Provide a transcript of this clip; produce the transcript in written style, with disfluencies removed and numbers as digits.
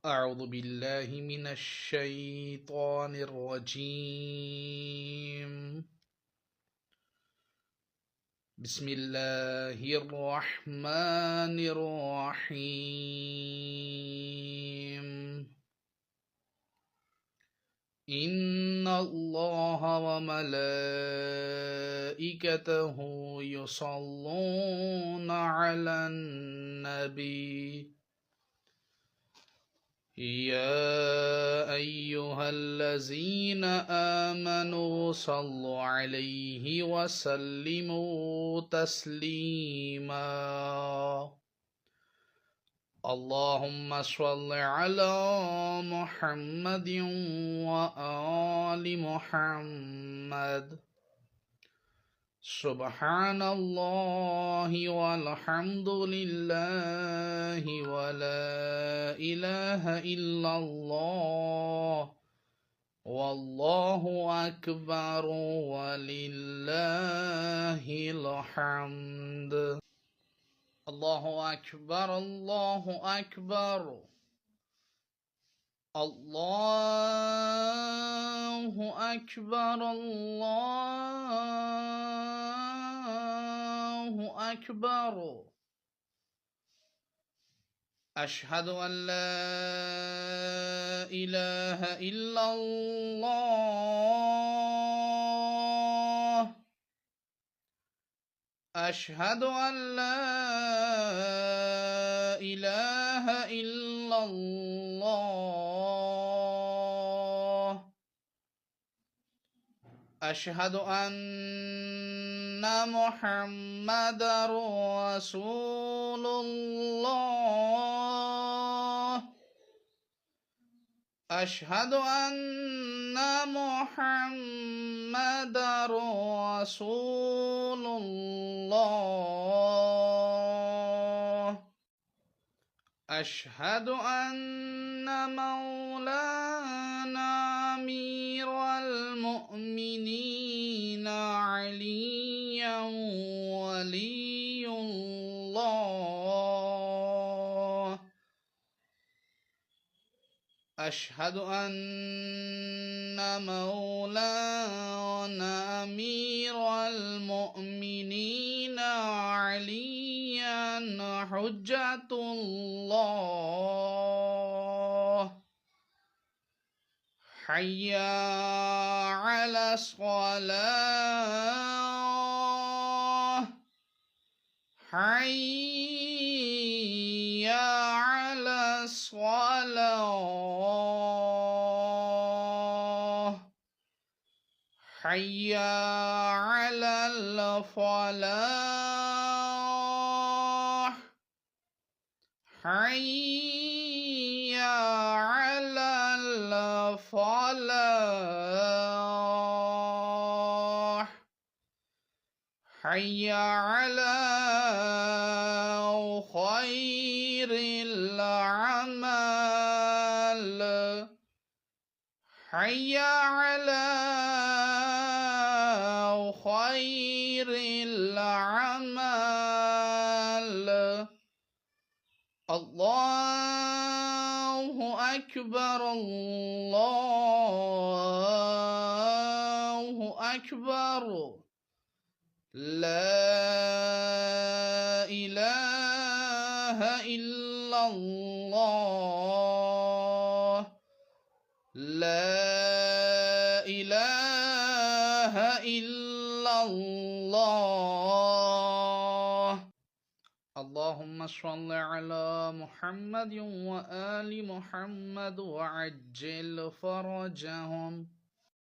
أعوذ بالله من الشيطان الرجيم. بسم الله الرحمن الرحيم. إن الله وملائكته يصلون على النبي يا أيها الذين آمنوا صلوا عليه وسلموا تسليما. اللهم صل على محمد وآل محمد. سبحان الله والحمد لله ولا إله إلا الله والله أكبر ولله الحمد. الله أكبر الله أكبر الله أكبر الله أكبر. أشهد أن لا إله إلا الله. أشهد أن لا إله إلا الله. أشهد أن محمدا رسول الله. أشهد أن محمدا رسول الله. أشهد أن مولانا أمير المؤمنين عليا ولي الله. أشهد أن مولانا أمير المؤمنين عليا حجة الله. حي على الصلاة. حي على الصلاة. حي على الفلاح. حي على الفلاح. حي على خير الأعمال. حي على خير الأعمال. الله أكبر الله أكبر. لا إله إلا الله. لا إله إلا الله. اللهم صل على محمد وآل محمد وعجل فرجهم